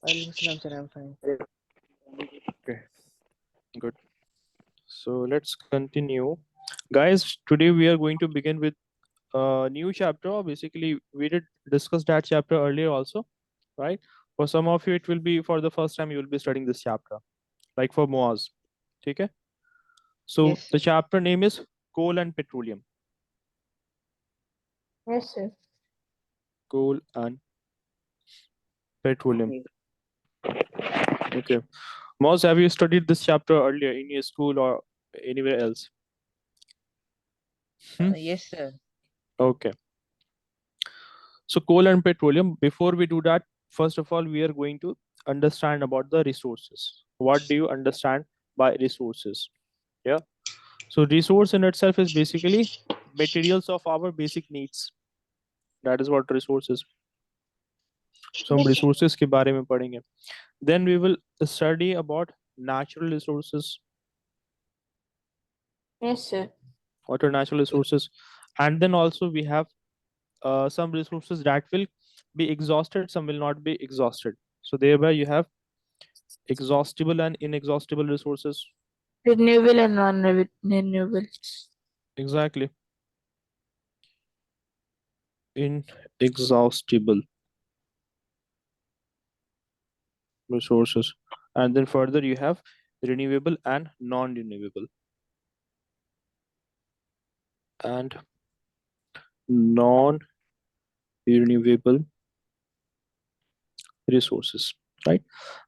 Alaikum salam, sir. I'm fine. Okay, good. So let's continue. Guys, today we are going to begin with a new chapter. Basically, we did discuss that chapter earlier also, right? For some of you, it will be for the first time you will be studying this chapter, like for Moaz. Okay? So Yes, the sir. chapter name is Coal and Petroleum. Yes, sir. Coal and Petroleum. Okay. Moaz, have you studied this chapter earlier in your school or anywhere else? Hmm? Yes, sir. Okay. So coal and petroleum, before we do that, first of all, we are going to understand about the resources. What do you understand by resources? Yeah. So resource in itself is basically materials of our basic needs. That is what resources. So हम Yes, sir. resources के बारे में पढ़ेंगे. Then we will study about natural resources. Yes, sir. What are natural resources? And then also we have some resources that will be exhausted, some will not be exhausted. So thereby you have exhaustible and inexhaustible resources. Renewable and non-renewables. Exactly. Inexhaustible resources. And then further you have renewable and non-renewable. And non-renewable resources. Right.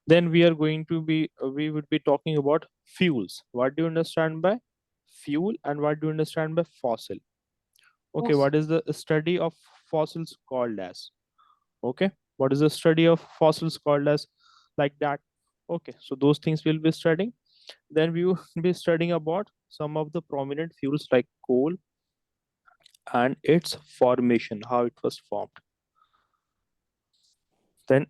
Then we are going to be we would be talking about fuels. What do you understand by fuel and what do you understand by fossil? Okay, Yes, what is the study of fossils called as? Okay, what is the study of fossils called as, like that? Okay, so those things we'll be studying. Then we will be studying about some of the prominent fuels like coal and its formation, how it was formed. Then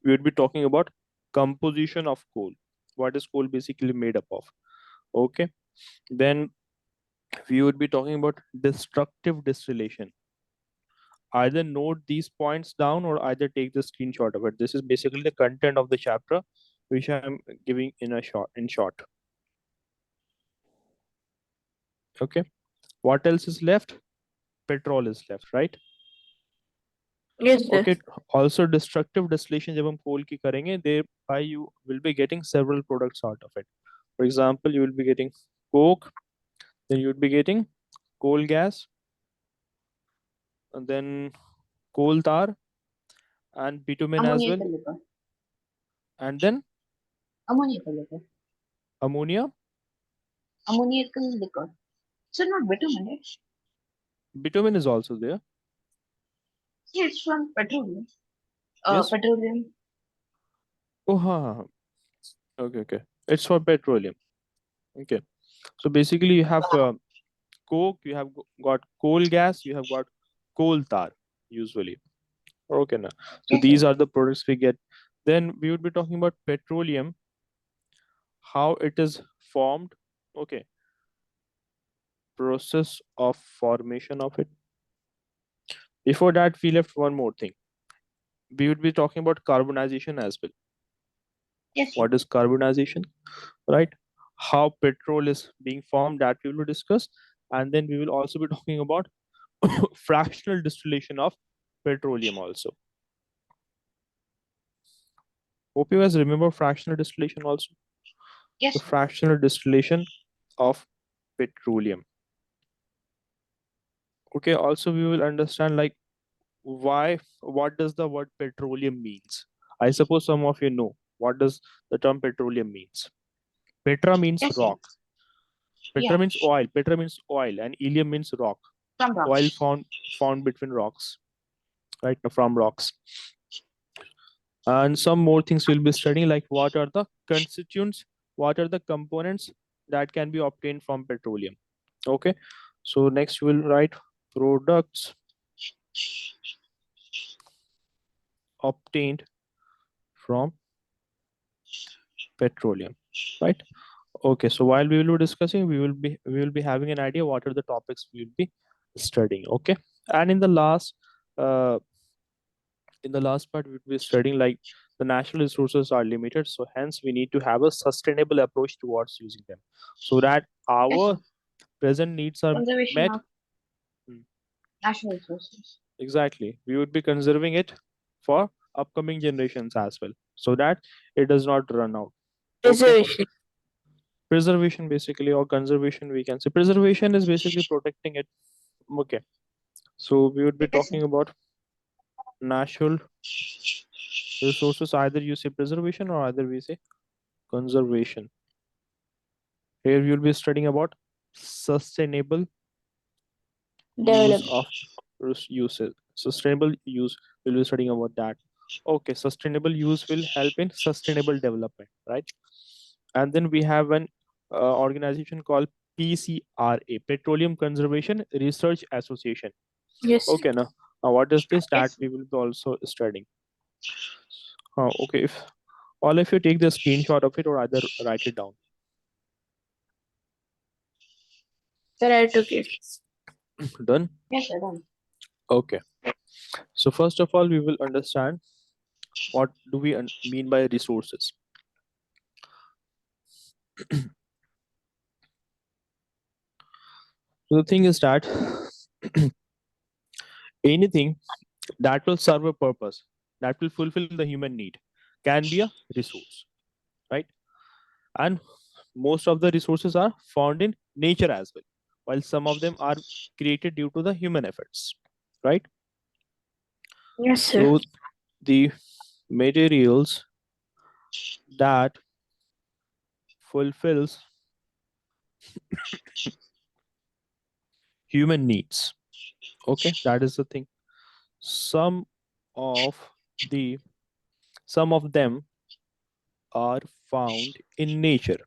we would be talking about composition of coal. What is coal basically made up of? Okay, then we would be talking about destructive distillation. Either note these points down or either take the screenshot of it. This is basically the content of the chapter which I'm giving in short. Okay, what else is left? Petrol is left, right? yes, sir. Okay, also destructive distillation जब हम coal की करेंगे, thereby you will be getting several products out of it. For example, you will be getting coke, then you would be getting coal gas, and then coal tar and bitumen as well, Ammoniacal liquor. and then Ammoniacal liquor. ammonia. Ammoniacal liquor. So not bitumen, right? Bitumen is also there. Yeah, it's from petroleum. Yes. Petroleum. Oh, ha. Okay, okay. It's for petroleum. Okay. So basically, you have coke, you have got coal gas, you have got coal tar usually. Okay, now. So Yes, sir. these are the products we get. Then we would be talking about petroleum, how it is formed. Okay, process of formation of it. Before that, we left one more thing. We would be talking about carbonization as well. Yes, sir. What is carbonization? Right? How petrol is being formed, that we will discuss. And then we will also be talking about fractional distillation of petroleum also. Hope you guys remember fractional distillation also. Yes, The sir. fractional distillation of petroleum. Okay, also we will understand like what does the word petroleum means. I suppose some of you know what does the term petroleum means. Petra means Yes, sir. rock. Yeah, Petra means oil. Petra means oil, and ilium means rock. from Oil rocks. found between rocks, right? From rocks. And some more things we'll be studying, like what are the constituents, what are the components that can be obtained from petroleum. Okay, so next we'll write products obtained from petroleum, right? Okay, so while we will be discussing, we will be having an idea what are the topics we will be studying. Okay, and uh, in the last part we'll be studying like the natural resources are limited, so hence we need to have a sustainable approach towards using them so that Yes, our sir. present needs are Conservation met. of Hmm, natural resources. exactly, we would be conserving it for upcoming generations as well so that it does not run out. Okay. Preservation. Preservation basically, or conservation, we can say preservation is basically protecting it. Okay, so we would be Yes, sir. talking about natural resources. Either you say preservation or either we say conservation. Here we will be studying about sustainable use Development. of uses. Sustainable use, we'll be studying about that. Okay, sustainable use will help in sustainable development, right? And then we have an organization called PCRA, Petroleum Conservation Research Association. Yes. Okay, now what is this that Yes, sir. we will be also studying? Okay, if all of you take the screenshot of it or either write it down. Sir, I took it. Done? Yes, sir. Done. Okay. So first of all, we will understand what do we mean by resources. So the thing is that anything that will serve a purpose, that will fulfill the human need, can be a resource, right? And most of the resources are found in nature as well, while some of them are created due to the human efforts, right? Yes, sir. So the materials that fulfills human needs, okay, that is the thing. Some of the some of them are found in nature,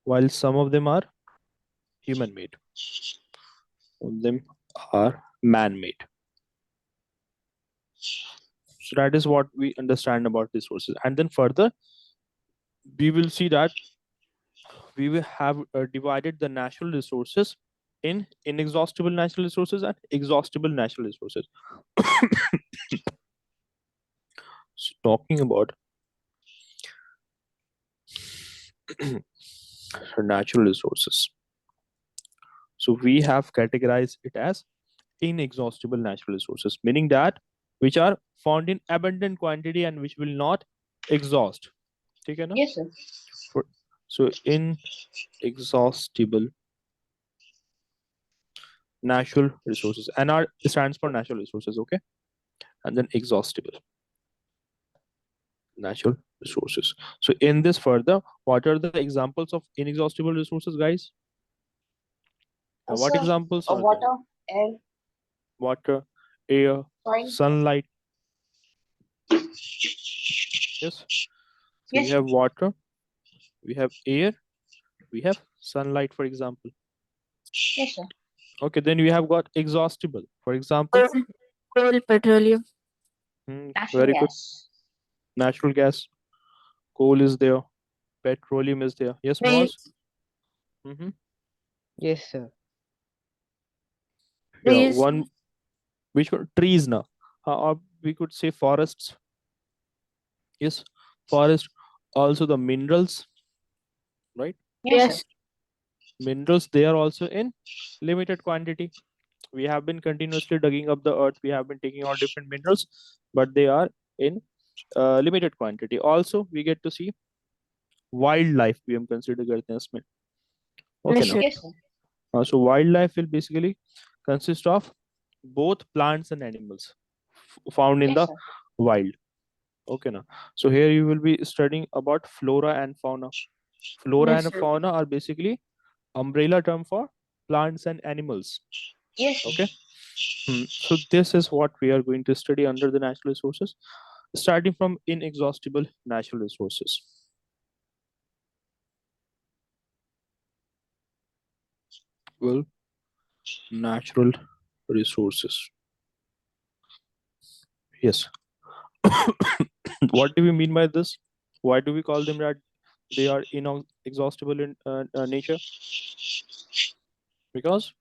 while some of them are human made. Some of them are man made. So that is what we understand about resources. And then further, we will see that we will have divided the natural resources in inexhaustible natural resources and exhaustible natural resources. So talking about natural resources. So we have categorized it as inexhaustible natural resources, meaning that which are found in abundant quantity and which will not exhaust. Okay, na? Yes, sir. For, so inexhaustible natural resources, NR stands for natural resources, okay, and then exhaustible natural resources. So in this further, what are the examples of inexhaustible resources, guys? What Sir, examples are there? water, air, Water, air, soil. sunlight. Yes. So we Yes, have sir. water, we have air, we have sunlight, for example. Yes, sir. Okay, then we have got exhaustible, for example. Coal, petroleum. Natural Very good. gas. Natural gas, coal is there, petroleum is there. Yes, Mars. Trees. Mm-hmm. Yes, sir. Yeah, Trees. one which one? Trees now. Or we could say forests. Yes, forest. Also the minerals, right? Yes, sir. Yes. Minerals, they are also in limited quantity. We have been continuously digging up the earth. We have been taking out different minerals, but they are in limited quantity. Also, we get to see wildlife. We have considered करते हैं इसमें. Okay, Yes, now. sir. Yes, sir. So wildlife will basically consist of both plants and animals found in Yes, the sir. wild. Okay, now. So here you will be studying about flora and fauna. Flora Yes, and sir. fauna are basically umbrella term for plants and animals. Yes, sir. Okay. So this is what we are going to study under the natural resources, starting from inexhaustible natural resources. Well, natural resources. Yes. What do we mean by this? Why do we call them that they are inexhaustible in nature? Because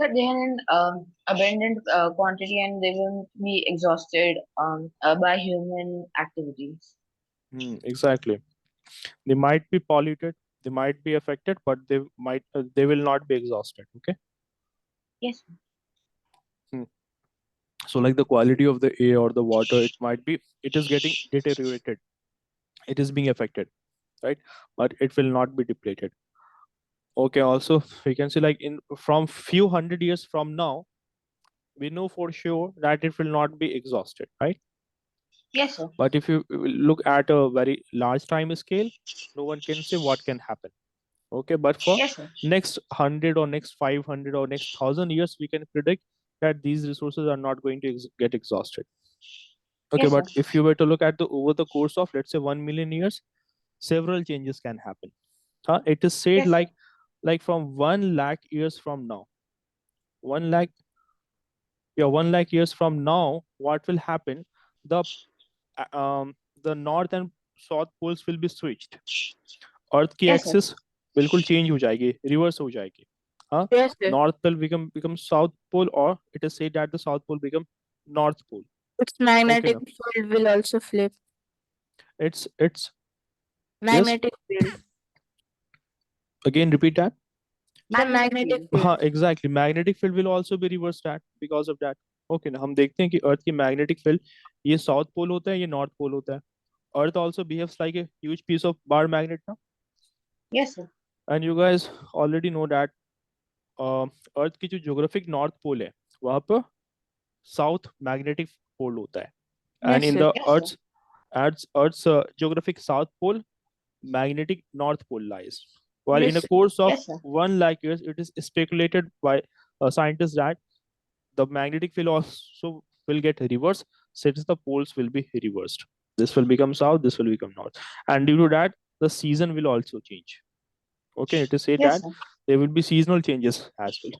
Sir, they are in abundant quantity and they will be exhausted by human activities. Exactly. They might be polluted, they might be affected, but they will not be exhausted. Okay. Yes, Hmm. So like the quality of the air or the water, it is getting deteriorated. It is being affected, right? But it will not be depleted. Okay. Also, we can see like in from few hundred years from now, we know for sure that it will not be exhausted, right? yes, sir. But if you look at a very large time scale, no one can say what can happen. Okay, but for Yes, sir. next 100 or next 500 or next 1,000 years, we can predict that these resources are not going to get exhausted. Okay, Yes, sir. but if you were to look at the over the course of let's say 1 million years, several changes can happen. It is said Yes, sir. like from 1 lakh years from now, 1 lakh, yeah, 1 lakh years from now, what will happen? The the north and south poles will be switched. अर्थ की Yes, sir. Axis बिल्कुल change हो जाएगी, reverse हो जाएगी. हाँ, Yes, sir. north pole become south pole, or it is said that the south pole become north pole. Its magnetic field will also flip. It's yes. Magnetic field. Again, repeat that. The magnetic field. हाँ, exactly. Magnetic field will also be reversed that because of that. Okay ना, हम देखते हैं कि अर्थ की magnetic field ये south pole होता है, ये नॉर्थ पोल होता है. अर्थ also behaves like a huge piece of bar magnet now. Yes, sir. And you guys already know that अर्थ की जो ज्योग्राफिक नॉर्थ पोल है वहां पर साउथ मैग्नेटिक पोल होता है. And Yes, in sir. the Yes, sir. Earth's geographic south pole, magnetic north pole lies. While in Yes, a sir. course of Yes, sir. 1 lakh years, it is speculated by scientists that the magnetic field also will get reversed, since the poles will be reversed. This will become south, this will become north, and due to that, the season will also change. Okay, it is said Yes, that sir. there will be seasonal changes as well.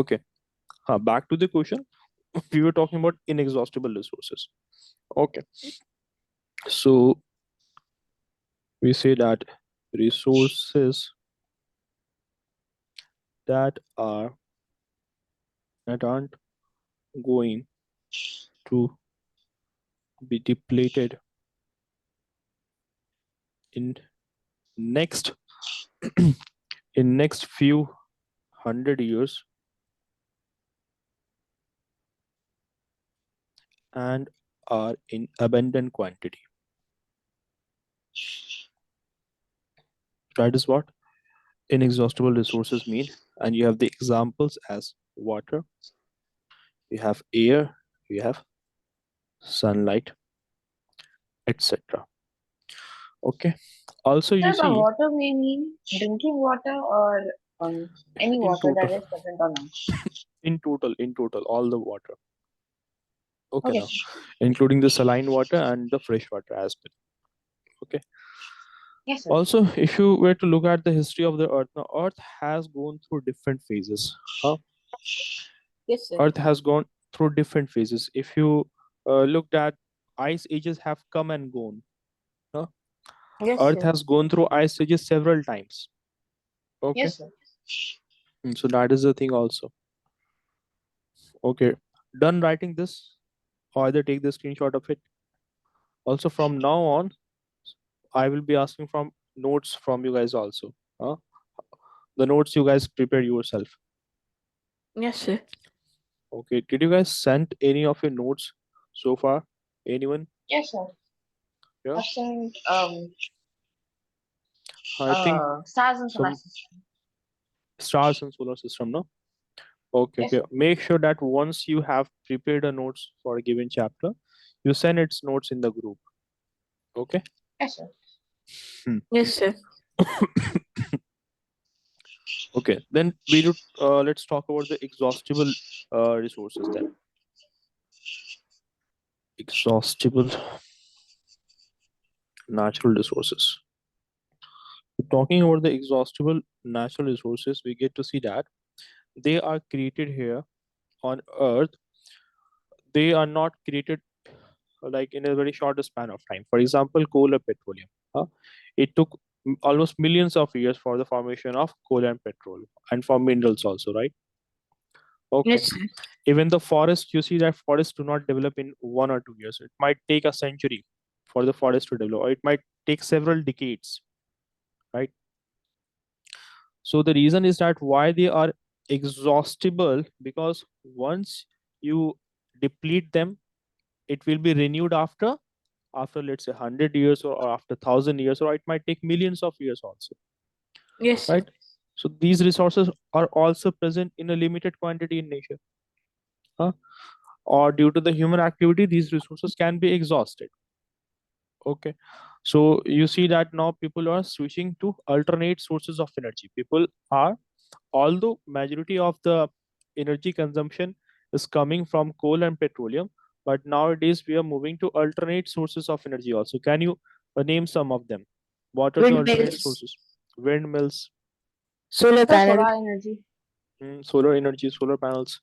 Okay, back to the question. We were talking about inexhaustible resources. Okay, so we say that resources that are that aren't going to be depleted in next in next few 100 years and are in abundant quantity. That is what inexhaustible resources mean. And you have the examples as water, you have air, you have sunlight, etc. Okay. Also, Sir, you by see water we mean drinking water or any in water total, that is present on Earth. in total, all the water. Okay, Okay, now sir. including the saline water and the fresh water as well. Okay. Yes, sir. Also, if you were to look at the history of the Earth, now Earth has gone through different phases. Yes, sir. Earth has gone through different phases. If you looked at ice ages have come and gone. Huh? Yes, Earth sir. has gone through ice ages several times. Okay. Yes, sir. So that is the thing also. Okay. Done writing this, or either take the screenshot of it. Also, from now on, I will be asking from notes from you guys also. Huh? The notes you guys prepare yourself. Yes, sir. Okay. Did you guys send any of your notes so far? Anyone? Yes, sir. Yeah. I've sent I think stars and solar some system. stars and solar system, no? Okay, Yes, okay. sir. Make sure that once you have prepared a notes for a given chapter, you send its notes in the group. Okay. Yes, sir. Yes, sir. Okay. Then let's talk about the exhaustible resources then. Exhaustible natural resources. Talking about the exhaustible natural resources, we get to see that they are created here on Earth. They are not created like in a very short span of time. For example, coal or petroleum. It took almost millions of years for the formation of coal and petrol, and for minerals also, right? Okay. Yes, sir. Even the forest, you see that forests do not develop in 1 or 2 years. It might take a century for the forest to develop, or it might take several decades, right? So the reason is that why they are exhaustible, because once you deplete them, it will be renewed after let's say 100 years, or after 1,000 years, or it might take millions of years also, Yes, sir. right? So these resources are also present in a limited quantity in nature, huh? Or due to the human activity, these resources can be exhausted. Okay. So you see that now people are switching to alternate sources of energy. People are, although majority of the energy consumption is coming from coal and petroleum, but nowadays we are moving to alternate sources of energy also. Can you name some of them? What are the alternate Windmills, sources? Windmills, solar The panel, solar energy, solar energy, solar panels.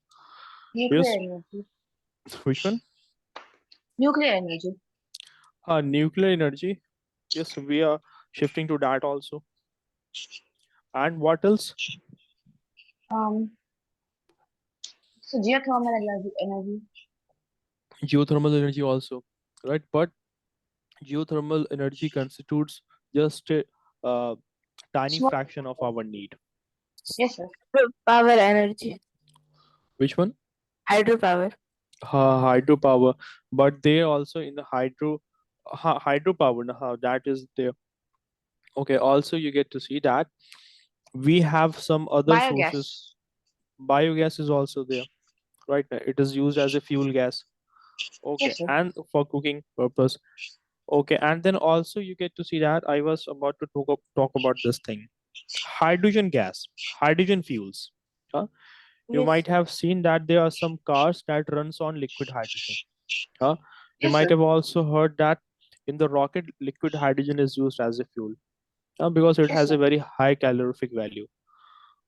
nuclear Yes. energy, Which one? nuclear energy. Nuclear energy. Yes, we are shifting to that also. And what else? Um, so geothermal energy. Geothermal energy also, right? But geothermal energy constitutes just a uh, tiny Small. fraction of our need. Yes, sir. power energy, Which one? hydropower. Hydropower. But they also in the hydropower, that is there. Okay, also you get to see that we have some other sources. Biogas. Biogas is also there, right? It is used as a fuel gas. Okay, Yes, sir. and for cooking purpose. Okay, and then also you get to see that I was about to talk about this thing. Hydrogen gas, hydrogen fuels. Huh? You Yes, might sir. have seen that there are some cars that runs on liquid hydrogen. Huh? You Yes, might sir. have also heard that in the rocket, liquid hydrogen is used as a fuel, because it Yes, has a sir. very high calorific value.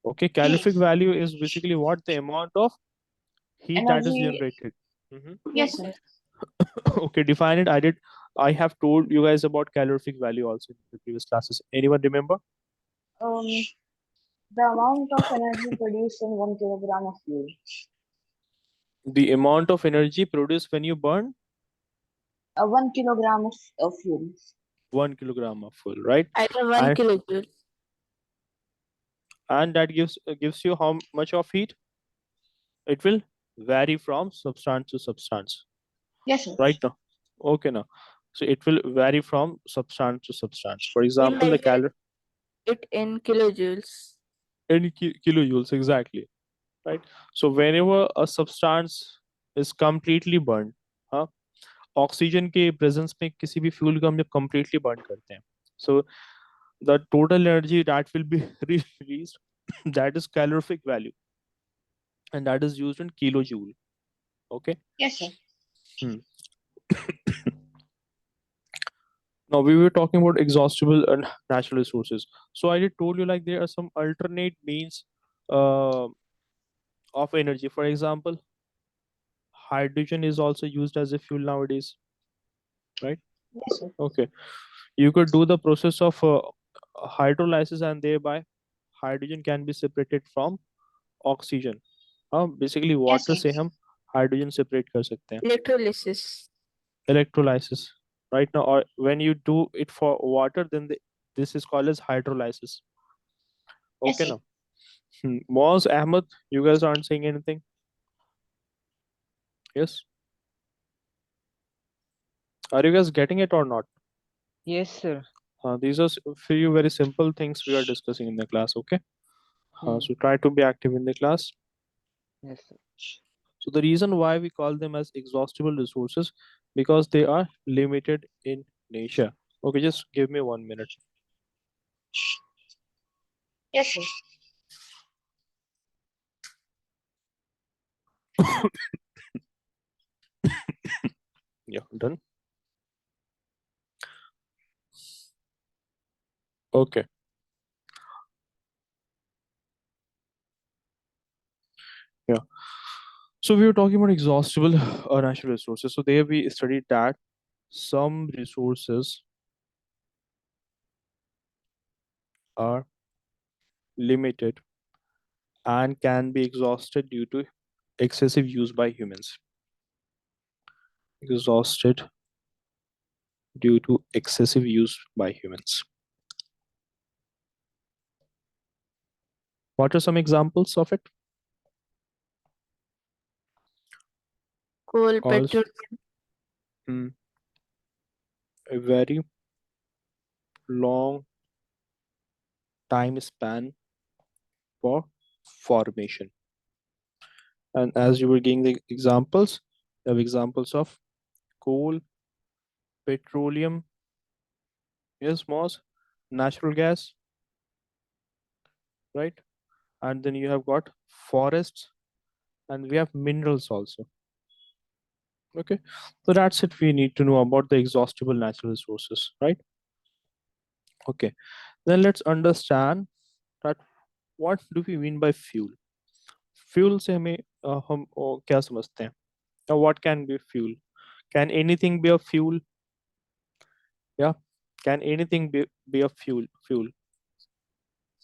Okay, calorific Yes. value is basically what the amount of heat that is Energy. generated. Mhm. Yes, Yes, sir. sir. Okay, define it. I have told you guys about calorific value also in the previous classes. Anyone remember? Um, the amount of energy produced in 1 kilogram of fuel. The amount of energy produced when you burn 1 kilogram of fuel. 1 kilogram of fuel, right? I have one And kilojoule. that gives you how much of heat? It will vary from substance to substance, Yes, sir. right now. Okay, now. So it will vary from substance to substance. For We example, the measure calorie it in kilojoules. in kilojoules, exactly, right? So whenever a substance is completely burned, huh, oxygen के presence में किसी भी fuel को हम जब completely burn करते हैं, so the total energy that will be released, that is calorific value, and that is used in kilojoule. Okay. Yes, sir. Hmm. Now we were talking about exhaustible and natural resources. So I did told you like there are some alternate means uh, of energy. For example, hydrogen is also used as a fuel nowadays, right? Yes, sir. Okay, you could do the process of hydrolysis, and thereby hydrogen can be separated from oxygen. हाँ, basically Yes, water sir. से हम hydrogen separate कर सकते हैं. Electrolysis. Electrolysis, right now, or when you do it for water, then this is called as hydrolysis. Yes, Okay, sir. now. Moaz, Ahmed, you guys aren't saying anything? Yes. Are you guys getting it or not? Yes, sir. These are few very simple things we are discussing in the class. Okay. Hmm. So try to be active in the class. Yes, sir. So the reason why we call them as exhaustible resources, because they are limited in nature. Okay, just give me 1 minute. Yes, sir. Yeah, done. Okay. Yeah. So we were talking about exhaustible natural resources. So there we studied that some resources are limited and can be exhausted due to excessive use by humans. Exhausted due to excessive use by humans. What are some examples of it? Coal, Also, petrol. a very long time span for formation. And as you were giving the examples, you have examples of coal, petroleum, yes, Moss, natural gas, right? And then you have got forests, and we have minerals also. Okay, so that's it. We need to know about the exhaustible natural resources, right? Okay, then let's understand that what do we mean by fuel. Fuel से हमें हम क्या समझते हैं? Now, what can be fuel? Can anything be a fuel? Yeah, can anything be a fuel? Fuel.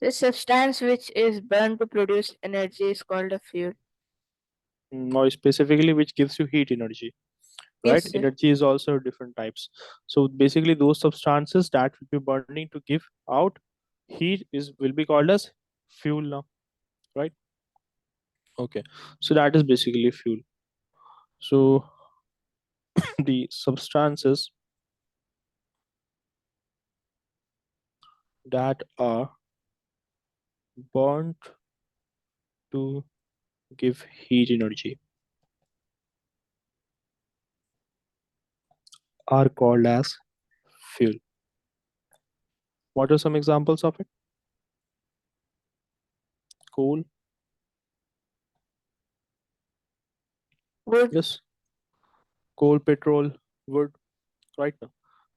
The substance which is burned to produce energy is called a fuel. Or specifically which gives you heat energy, right? Yes, sir. Energy is also different types. So basically those substances that will be burning to give out heat is will be called as fuel now, right? Okay, so that is basically fuel. So the substances that are burnt to give heat energy are called as fuel. What are some examples of it? Coal, Wood. yes, coal, petrol, wood, right? Now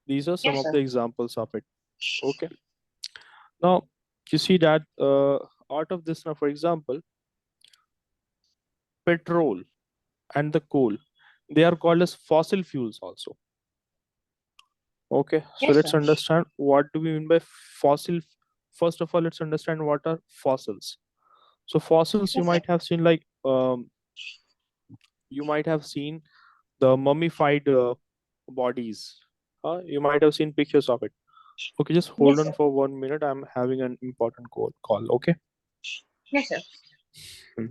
these are some Yes, of sir. the examples of it. Okay, now you see that out of this now, for example, petrol and the coal, they are called as fossil fuels also. Okay, so Yes, let's sir. understand what do we mean by fossil. First of all, let's understand what are fossils. So fossils, you Yes, sir. might have seen like you might have seen the mummified bodies. You might have seen pictures of it. Okay, just hold Yes, on sir. for 1 minute. I'm having an important call. Okay. Yes, sir. Hmm.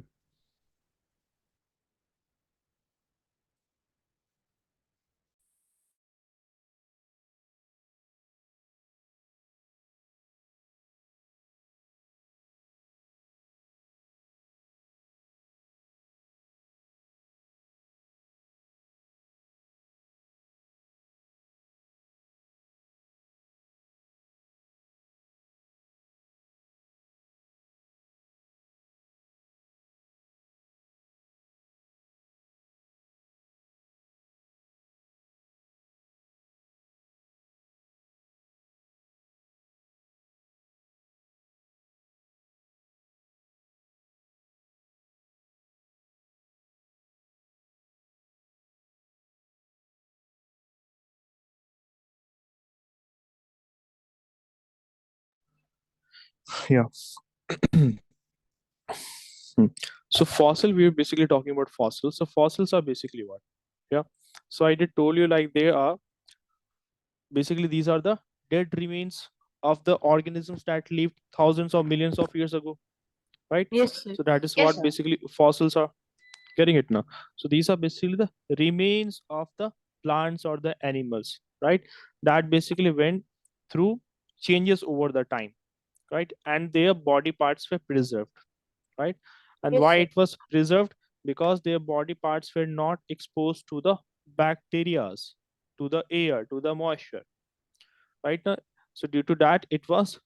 Yeah. Hmm. So fossil, we're basically talking about fossils. So fossils are basically what? Yeah. So I did told you like they are basically these are the dead remains of the organisms that lived thousands or millions of years ago, right? Yes, sir. So that is Yes, what sir. basically fossils are. Getting it now? So these are basically the remains of the plants or the animals, right? That basically went through changes over the time, right? And their body parts were preserved, right? And Yes, why sir. it was preserved? Because their body parts were not exposed to the bacterias, to the air, to the moisture, right? Now, so due to that, it was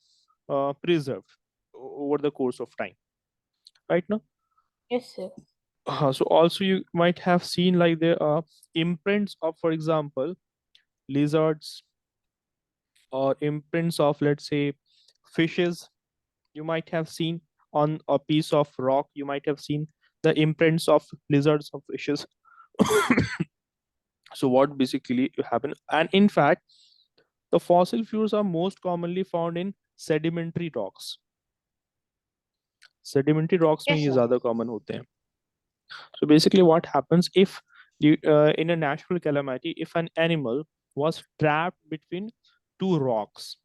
preserved over the course of time, right? Now, Yes, sir. so also you might have seen like there are imprints of, for example, lizards or imprints of, let's say, fishes. You might have seen on a piece of rock. You might have seen the imprints of lizards or fishes. So what basically happen? And in fact, the fossil fuels are most commonly found in sedimentary rocks. Sedimentary rocks में Yes, ये sir. ज़्यादा common होते हैं. So basically what happens if in a natural calamity, if an animal was trapped between two rocks,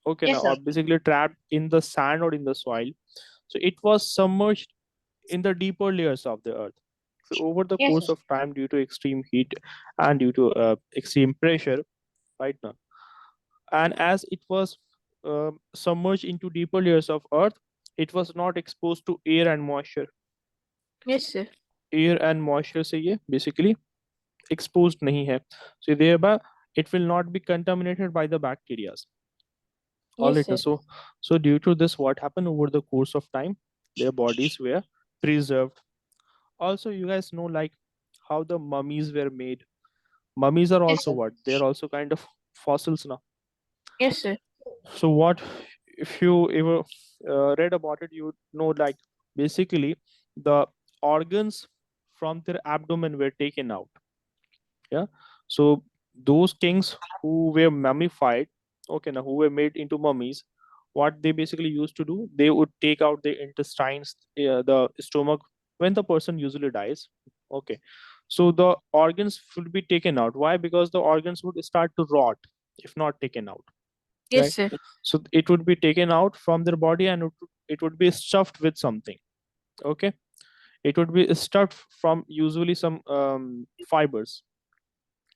okay, Yes, now, sir. or basically trapped in the sand or in the soil, so it was submerged in the deeper layers of the earth. So over the Yes, course sir. of time, due to extreme heat and due to extreme pressure, right now, and as it was submerged into deeper layers of earth, it was not exposed to air and moisture. Yes, sir. Air and moisture से ये basically exposed nahi hai. So thereby it will not be contaminated by the bacteria. All Yes, right. sir. So due to this, what happened over the course of time, their bodies were preserved. Also, you guys know like how the mummies were made. Mummies are Yes, also sir. what? They're also kind of fossils now. Yes, sir. So what if you ever read about it, you know like basically the organs from their abdomen were taken out. Yeah. So those kings who were mummified, okay, now who were made into mummies, what they basically used to do, they would take out the intestines, the stomach when the person usually dies. Okay. So the organs would be taken out. Why? Because the organs would start to rot if not taken out. Yes, Right. sir. So it would be taken out from their body and it would be stuffed with something. Okay. It would be stuffed from usually some fibers,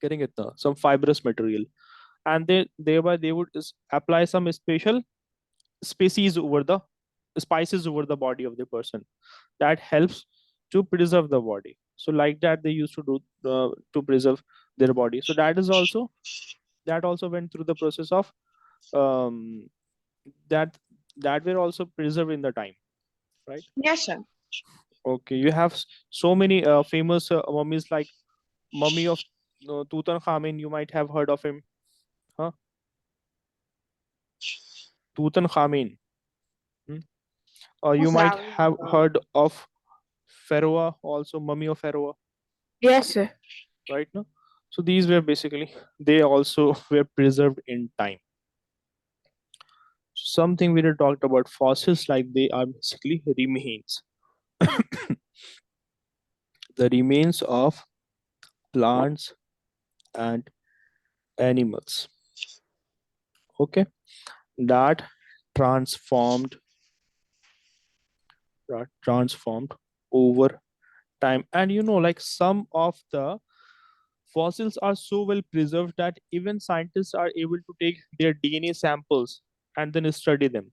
getting it now, some fibrous material, and they thereby they would apply some special species over the spices over the body of the person that helps to preserve the body. So like that they used to do to preserve their body. So that also went through the process of um, that that were also preserved in the time, right? Yes, sir. Okay, you have so many famous mummies like mummy of Tutankhamen. You might have heard of him, huh? Tutankhamen. Hmm? You Yes, sir. might I will, have heard of Pharaoh, also mummy of Pharaoh, Yes, sir. right? No, so these were basically they also were preserved in time. Something we had talked about fossils, like they are basically remains, the remains of plants and animals. Okay, that transformed, transformed over time, and like some of the fossils are so well preserved that even scientists are able to take their DNA samples and then study them.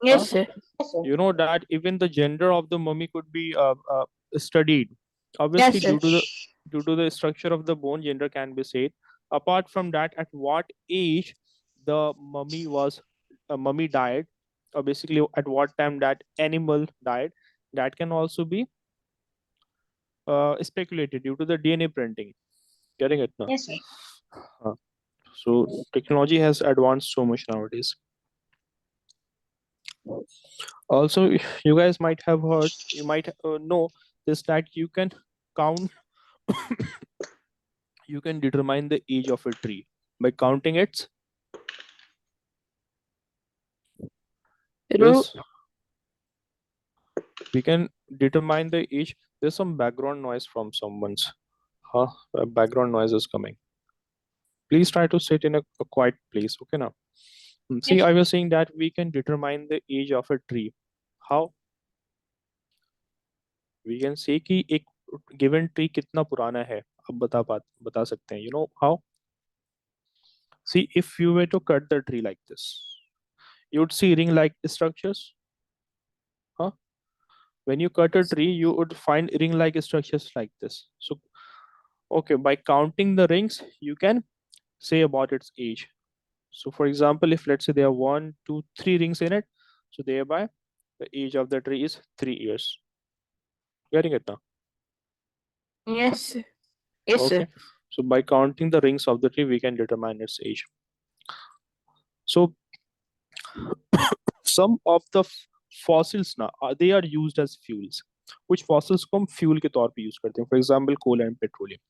Huh? Yes, sir. yes, sir. You know that even the gender of the mummy could be studied. Obviously, Yes, sir. due to the structure of the bone, gender can be said. Apart from that, at what age the mummy died, or basically at what time that animal died, that can also be speculated due to the DNA printing. Getting it now? Yes, sir. Uh, So technology has advanced so much nowadays. Also, you guys might have heard, you might know this, that you can count, you can determine the age of a tree by counting its. Ru. Yes, we can determine the age. There's some background noise from someone's. Huh? Background noise is coming. Please try to sit in a quiet place. Okay now. See, Yes, I sir. was saying that we can determine the age of a tree. How? We can say कि एक given tree कितना पुराना है, अब बता सकते हैं. You know how? See, if you were to cut the tree like this, you would see ring-like structures. Huh? When you cut a tree, you would find ring-like structures like this. So, okay, by counting the rings, you can say about its age. So, for example, if let's say there are 1, 2, 3 rings in it, so thereby the age of the tree is 3 years. Getting it now? Yes, sir. Yes, sir. Okay. So by counting the rings of the tree, we can determine its age. So some of the fossils now they are used as fuels. कुछ fossils को हम fuel के तौर पे use करते हैं. For example, coal and petroleum.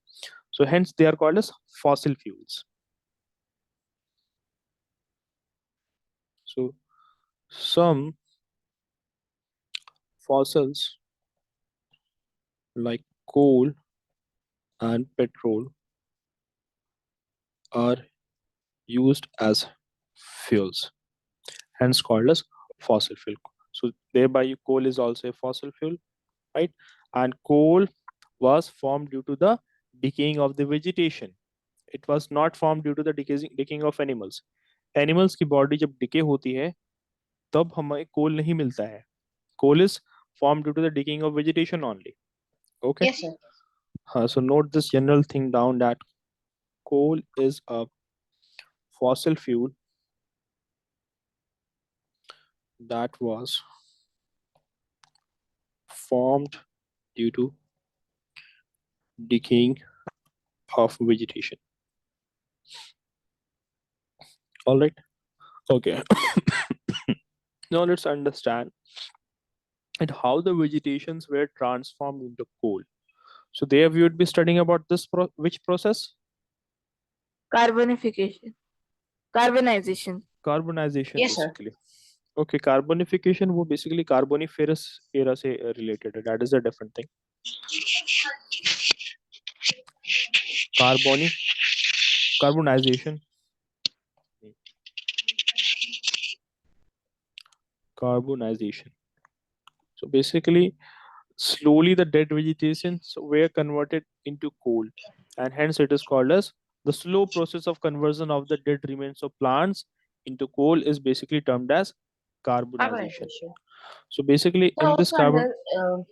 So hence they are called as fossil fuels. So Some fossils like coal and petrol are used as fuels, hence called as fossil fuel. So thereby coal is also a fossil fuel, right? And coal was formed due to the decaying of the vegetation. It was not formed due to the decaying of animals. Animals की body जब decay होती है तब हमें coal नहीं मिलता है. Coal is formed due to the decaying of vegetation only. Okay. Yes, sir. So note this general thing down that coal is a fossil fuel that was formed due to decaying of vegetation. All right. Okay. Now let's understand and how the vegetations were transformed into coal. So there we would be studying about this which process? Carbonification. Carbonization. Carbonization Yes, sir. basically. Okay, carbonification वो basically carboniferous era से related है. That is a different thing. Carbonization. Carbonization. So basically, slowly the dead vegetations were converted into coal, and hence it is called as the slow process of conversion of the dead remains of plants into coal is basically termed as carbonization. Carbonization. So basically, So in this also carbon, under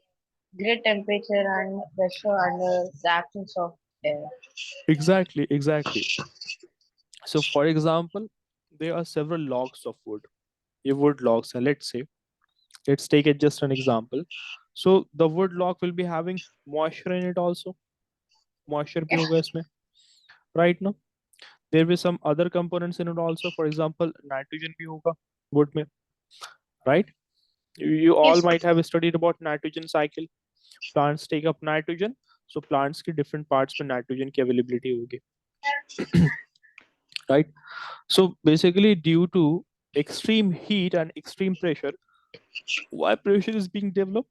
great temperature and pressure under the absence of air. exactly. So for example, there are several logs of wood. A wood logs, and let's take it just an example. So the wood log will be having moisture in it also. Moisture भी Yes, होगा इसमें, right? No, there will be some other components in it also. For example, nitrogen भी होगा wood में, right? You all yes, sir. might have studied about nitrogen cycle. Plants take up nitrogen, so plants की different parts में nitrogen की availability होगी, right? So basically, due to extreme heat and extreme pressure, why pressure is being developed?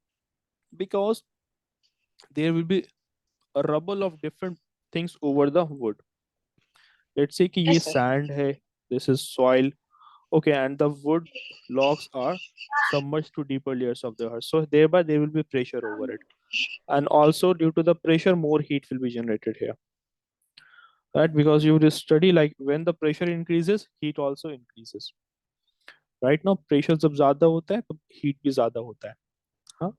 Because there will be a rubble of different things over the wood. Let's say कि ये Yes, sir. sand है, this is soil, okay, and the wood logs are submerged to deeper layers of the earth. So thereby there will be pressure over it, and also due to the pressure, more heat will be generated here, right? Because you will study like when the pressure increases, heat also increases. Right now, pressure जब ज़्यादा होता है, तो heat भी ज़्यादा होता है. हाँ?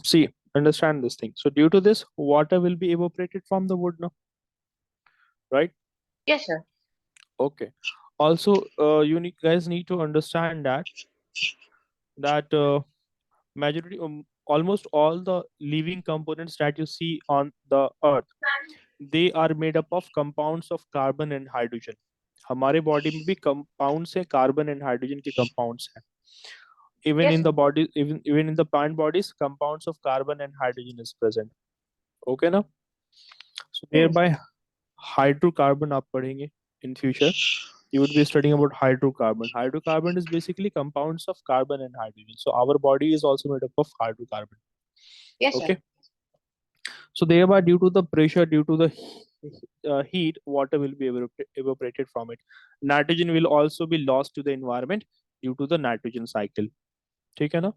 See, understand this thing. So due to this, water will be evaporated from the wood now, right? Yes, sir. Okay. Also, guys need to understand that majority, almost all the living components that you see on the earth, they are made up of compounds of carbon and hydrogen. हमारे body में भी compounds हैं, carbon and hydrogen के compounds हैं. Even Yes, in sir. the body, even in the plant bodies, compounds of carbon and hydrogen is present. Okay now. So Hmm. thereby hydrocarbon आप पढ़ेंगे in future. You would be studying about hydrocarbon. Hydrocarbon is basically compounds of carbon and hydrogen. So our body is also made up of hydrocarbon. Yes, sir. Okay. So thereby, due to the pressure, due to the heat, water will be evaporated from it. Nitrogen will also be lost to the environment due to the nitrogen cycle. ठीक है ना?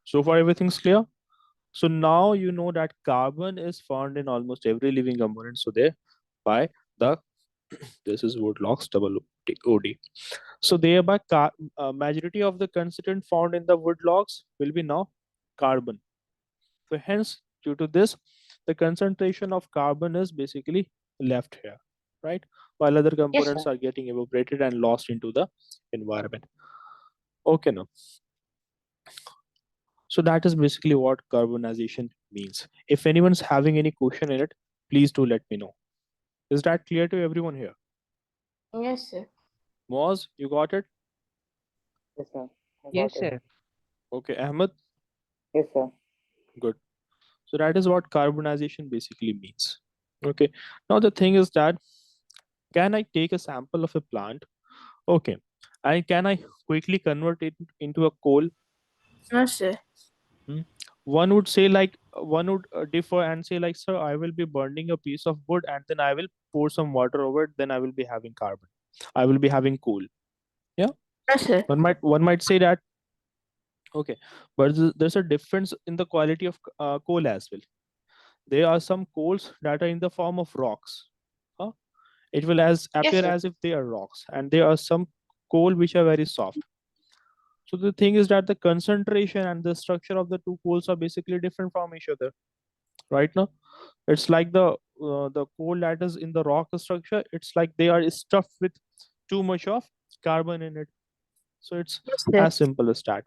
So far everything's clear. So now you know that carbon is found in almost every living component. So thereby the this is wood logs double OD. So thereby majority of the constituent found in the wood logs will be now carbon. So hence, due to this, the concentration of carbon is basically left here, right? While other Yes, sir. components are getting evaporated and lost into the environment. Okay, now. So that is basically what carbonization means. If anyone's having any question in it, please do let me know. Is that clear to everyone here? Yes, sir. Moz, you got it? Yes, sir. I Yes, got it. sir. Okay, Ahmed, Yes, sir. good. So that is what carbonization basically means. Okay. Now the thing is that can I take a sample of a plant? Okay. And can I quickly convert it into a coal? No, sir. Hmm? One would say like one would differ and say like, sir, I will be burning a piece of wood and then I will pour some water over it, then I will be having carbon. I will be having coal. Yeah, No, sir. one might say that. Okay, but there's a difference in the quality of coal as well. There are some coals that are in the form of rocks. Huh? It will as Yes, appear sir. as if they are rocks, and there are some coal which are very soft. So the thing is that the concentration and the structure of the two coals are basically different from each other. Right now, it's like the coal that is in the rock structure. It's like they are stuffed with too much of carbon in it. So it's Yes, sir. as simple as that.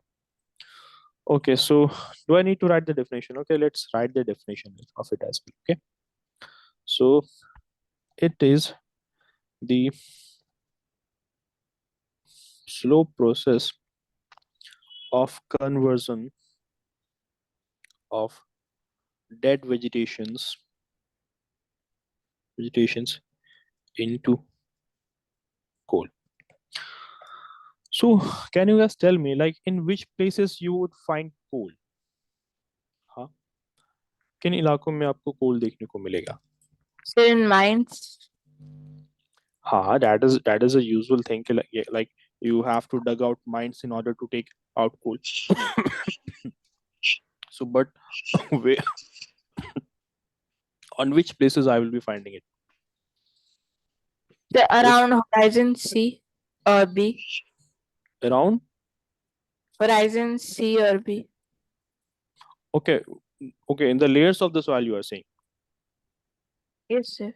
Okay, so do I need to write the definition? Okay, let's write the definition of it as well. Okay, so it is the slow process of conversion of dead vegetations into coal. So can you guys tell me like in which places you would find coal? हाँ, किन इलाकों में आपको कोल देखने को मिलेगा? Sir, in mines. हाँ, that is a usual thing कि like, like you have to dug out mines in order to take out coal. So but where, on which places I will be finding it? Sir, Just around horizon C or B. around. Horizon C or B. Okay, okay, in the layers of the soil you are saying. Yes, sir.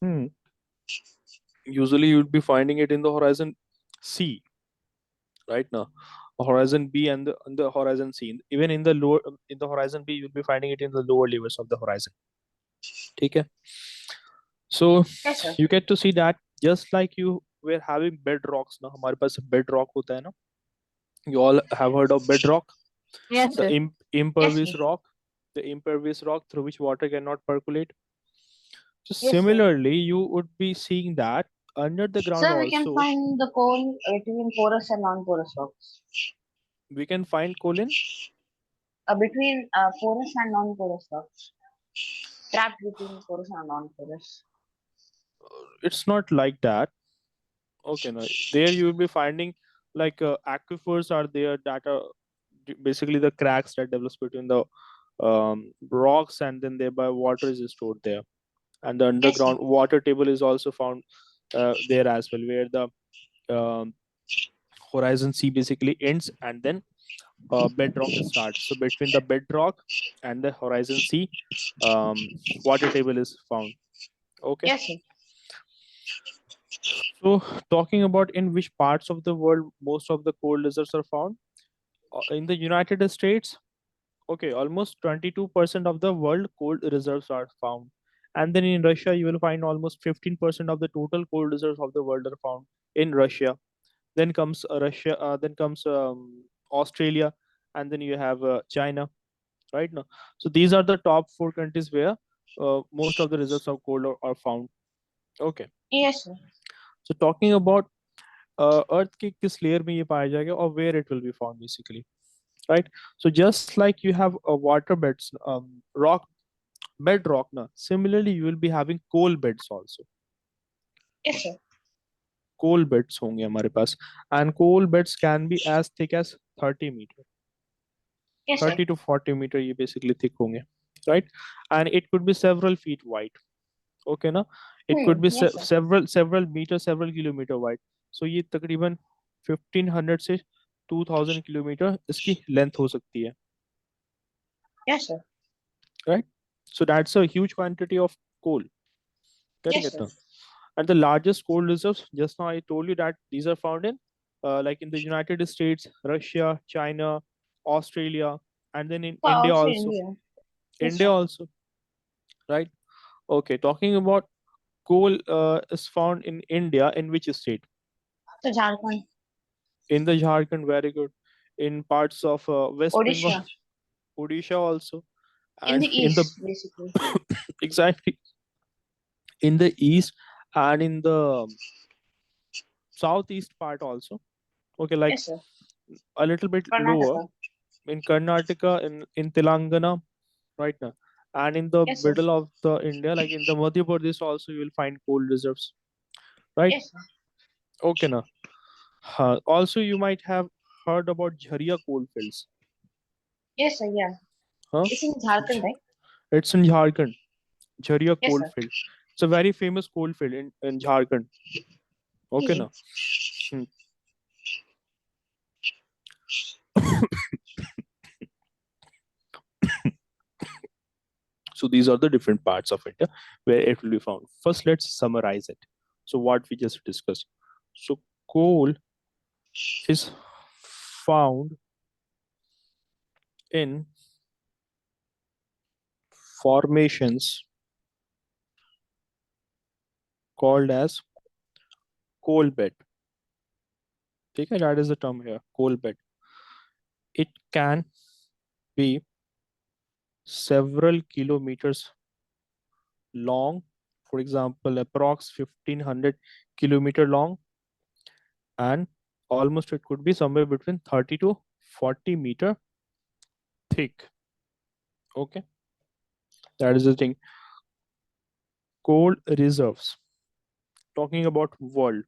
Hmm. Usually you would be finding it in the horizon C, right now. Horizon B and the horizon C. Even in the lower in the horizon B, you'll be finding it in the lower layers of the horizon. Okay. So Yes, sir. you get to see that just like you were having bedrocks now. हमारे पास bedrock होता है ना. You all have heard of bedrock, Yes, the sir. Yes, impervious sir. rock, the impervious rock through which water cannot percolate. So Yes, sir. similarly, you would be seeing that under the ground Sir, we can also find the coal between porous and non-porous rocks. we can find coal in. Between porous and non-porous rocks. Trapped between porous and non-porous. It's not like that. Okay, no. There you will be finding like aquifers are there that are basically the cracks that develops between the rocks, and then thereby water is stored there. And the Yes, sir. underground water table is also found there as well, where the um, horizon C basically ends, and then bedrock starts. So between the bedrock and the horizon C, water table is found. Okay. Yes, sir. So talking about in which parts of the world most of the coal deserts are found. In the United States, okay, almost 22% of the world coal reserves are found. And then in Russia, you will find almost 15% of the total coal reserves of the world are found in Russia. Then comes Russia, then comes Australia, and then you have China, right now. So these are the top four countries where most of the reserves of coal are found. Okay. Yes, sir. So talking about अर्थ के किस layer में ये पाया जाएगा और where it will be found basically, right? So just like you have water beds, rock bedrock now, similarly you will be having coal beds also. Yes, sir. Coal beds होंगे हमारे पास, and coal beds can be as thick as 30 meter, Yes, sir. 30 to 40 meter ये basically thick होंगे, right? And it could be several feet wide. Okay ना, it could be Yes, sir. several meters, several kilometer wide. So ये तकरीबन 1500 से 2000 kilometre इसकी length हो सकती है, Yes, sir. right? So that's a huge quantity of coal. Getting Yes, it sir. now. And the largest coal reserves, just now I told you that these are found in like in the United States, Russia, China, Australia, and then in India Also also. India. Yes, India sir. also, right? Okay, talking about coal is found in India in which state? So Jharkhand, In the Jharkhand, very good. In parts of West Bengal, Odisha, Odisha also, in and the in the east, basically. exactly in the east and in the southeast part also. Okay, like Yes, sir. a little bit lower Karnataka. in Karnataka, in Telangana, right now, and in the Yes, sir. middle of the India, like in the Madhya Pradesh, also you will find coal reserves, right? Yes, sir. Okay, now. Also, you might have heard about Jharia coal fields. Yes, sir. Yeah. Huh? It's in Jharkhand, J- right? It's in Jharkhand, Jharia Yes, coal sir. field. It's a very famous coal field in Jharkhand. Okay, Mm-hmm. now. Hmm. So these are the different parts of India where it will be found. First, let's summarize it. So what we just discussed. So coal is found in formations called as coal bed. Okay, that is the term here, coal bed. It can be several kilometers long, for example, approx 1500 kilometer long, and almost it could be somewhere between 30 to 40 meter thick. Okay, that is the thing. Coal reserves. Talking about world.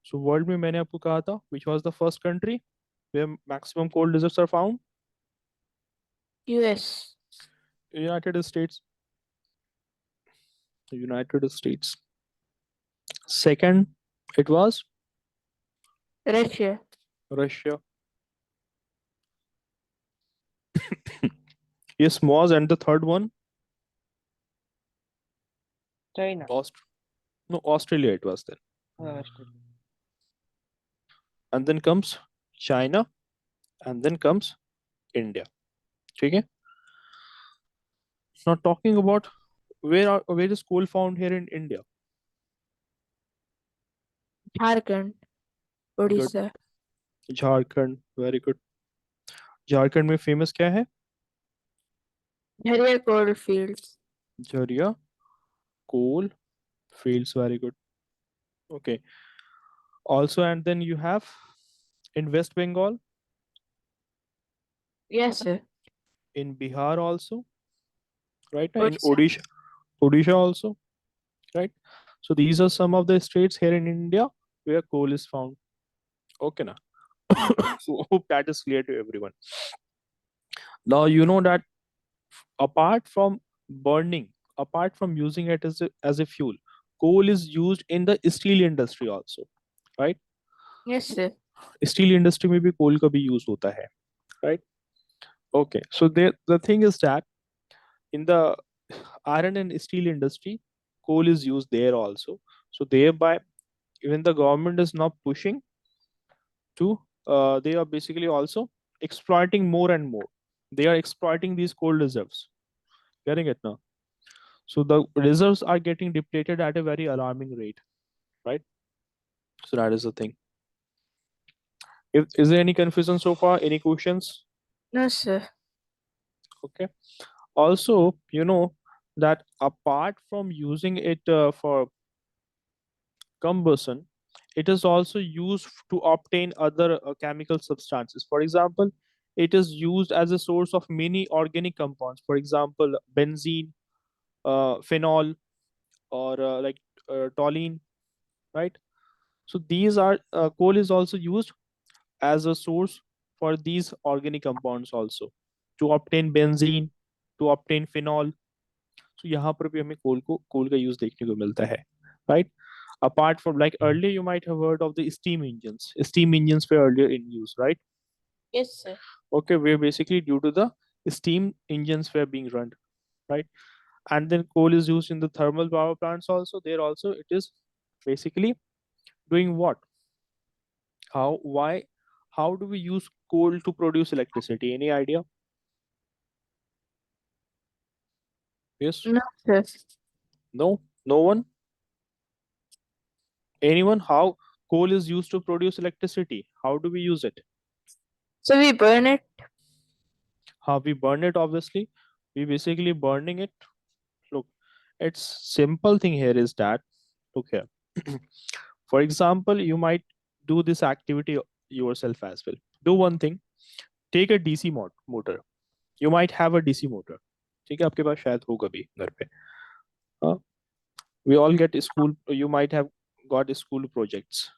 So world में मैंने आपको कहा था which was the first country where maximum coal reserves are found? US. United States. United States. Second, it was Russia. Russia. Yes, was, and the third one, China. No, Australia it was then. Australia. And then comes China, and then comes India. Okay. Now talking about where is coal found here in India? Jharkhand. Good. Odisha. Jharkhand, very good. Jharkhand में famous क्या है? Jharia coal fields. Jharia coal fields, very good. Okay. Also, and then you have in West Bengal, Yes, sir. in Bihar also, right? In Odisha. Odisha also, right? So these are some of the states here in India where coal is found. Okay, now. So hope that is clear to everyone. Now you know that apart from burning, apart from using it as a fuel, coal is used in the steel industry also, right? Yes, sir. Steel industry में भी coal का भी use होता है, right? Okay, so the thing is that in the iron and steel industry, coal is used there also. So thereby, even the government is now pushing to, they are basically also exploiting more and more. They are exploiting these coal reserves. Getting it now? So the reserves are getting depleted at a very alarming rate, right? So that is the thing. Is there any confusion so far? Any questions? No, sir. Okay. Also, you know that apart from using it for combustion, it is also used to obtain other chemical substances. For example, it is used as a source of many organic compounds. For example, benzene, phenol, or toluene, right? So these are coal is also used as a source for these organic compounds also, to obtain benzene, to obtain phenol. So यहाँ पर भी हमें कोल का use देखने को मिलता है, right? Apart from, like earlier you might have heard of the steam engines. Steam engines were earlier in use, right? Yes, sir. Okay, where basically due to the steam engines were being run, right? And then coal is used in the thermal power plants also. There also it is basically doing what? How do we use coal to produce electricity? Any idea? Yes? No, sir. No? No one? Anyone? How coal is used to produce electricity? How do we use it? So we burn it. How we burn it? Obviously, we basically burning it. Look, it's simple thing here is that, look here. For example, you might do this activity yourself as well. Do one thing. Take a DC motor. You might have a DC motor. ठीक है, आपके पास शायद हो कभी घर पे. हाँ, we all get school. You might have got school projects.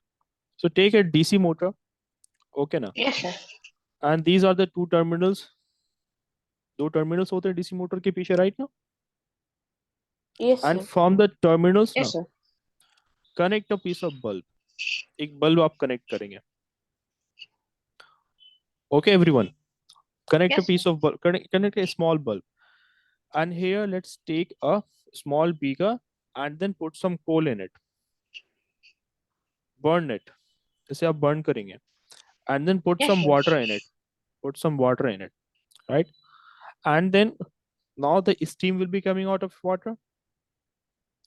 So take a DC motor. Okay ना. Yes, sir. And these are the two terminals. दो terminals होते हैं DC motor के पीछे, right now. Yes, And sir. from the terminals Yes, ना, sir. connect a piece of bulb. एक bulb आप connect करेंगे. Okay, everyone. Connect a Yes, piece sir. of bulb. Connect a small bulb. And here let's take a small beaker and then put some coal in it. Burn it. इसे आप burn करेंगे. And then put Yes, some sir. water in it. Put some water in it. Right? And then now the steam will be coming out of water.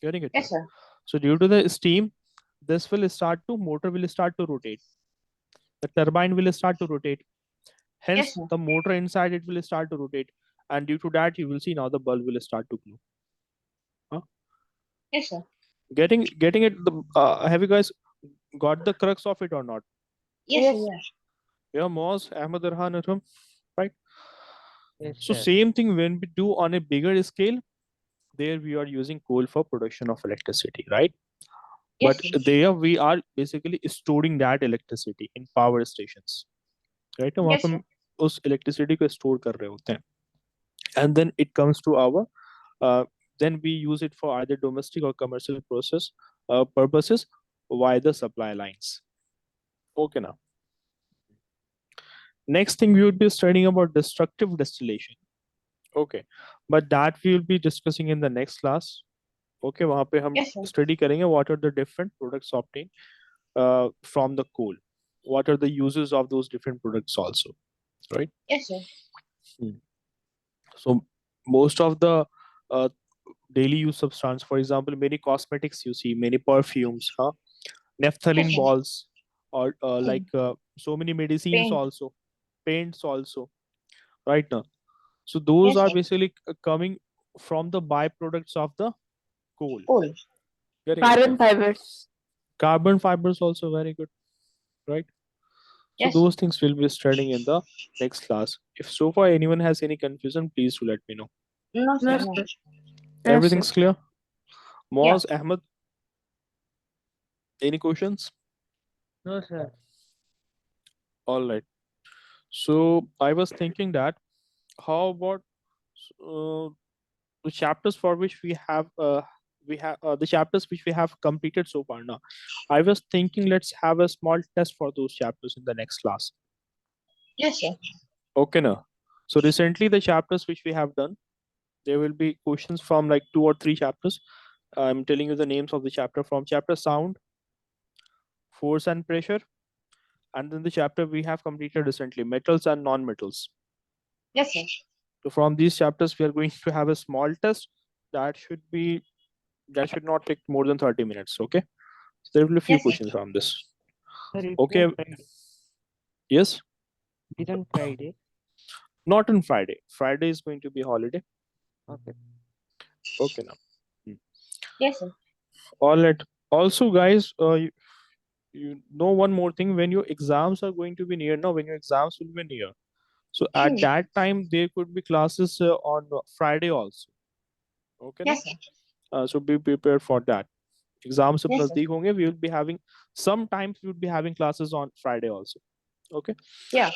Getting it? Yes, sir. So due to the steam, motor will start to rotate. The turbine will start to rotate. Hence, Yes, sir. the motor inside it will start to rotate. And due to that, you will see now the bulb will start to glow. Huh? Yes, sir. Getting it. Have you guys got the crux of it or not? Yes, Yes. sir. Yes. Yeah, Moz, Ahmed, Arhan, Atham, right? Yes, So sir. same thing when we do on a bigger scale, there we are using coal for production of electricity, right? Yes, But sir. there we are basically storing that electricity in power stations, right? तो वहाँ Yes, पे sir. हम उस electricity को store कर रहे होते हैं. And then it comes to our, then we use it for either domestic or commercial purposes via the supply lines. Okay now. Next thing we would be studying about destructive distillation. Okay, but that we will be discussing in the next class. Okay, वहाँ पे हम Yes, sir. study करेंगे what are the different products obtained from the coal. What are the uses of those different products also, right? Yes, sir. So most of the uh, daily use substance, for example, many cosmetics you see, many perfumes, huh? Naphthalene Yes, sir. balls, or Mm. so many medicines Paint. also, paints also, right now. So those Yes, are sir. basically coming from the byproducts of the coal. Cool. Getting it? Carbon fibers. Carbon fibers also very good, right? So Yes, sir. those things we'll be studying in the next class. If so far anyone has any confusion, please do let me know. No, No, sir. No. sir. No, Everything's sir. clear? Yeah. Moaz, Ahmed, any questions? No, sir. All right. So I was thinking that how about uh, the chapters for which we have the chapters which we have completed so far now. I was thinking let's have a small test for those chapters in the next class. Yes, sir. Okay, now. So recently the chapters which we have done, there will be questions from like 2 or 3 chapters. I'm telling you the names of the chapter from chapter sound, force and pressure, and then the chapter we have completed recently, metals and non-metals. Yes, sir. So from these chapters, we are going to have a small test that should not take more than 30 minutes. Okay. So there will be a few Yes, sir. questions from this. Sir, it Okay. on Friday. Yes. It is on Friday. Not on Friday. Friday is going to be holiday. Okay. Okay now. Yes, sir. All right. Also, guys, you know one more thing. When your exams are going to be near now, when your exams will be near, so at that time there could be classes on Friday also. Okay now. Yes, sir. So be prepared for that. Exams Yes, sir. नजदीक होंगे, we will be having sometimes we would be having classes on Friday also. Okay. Yeah.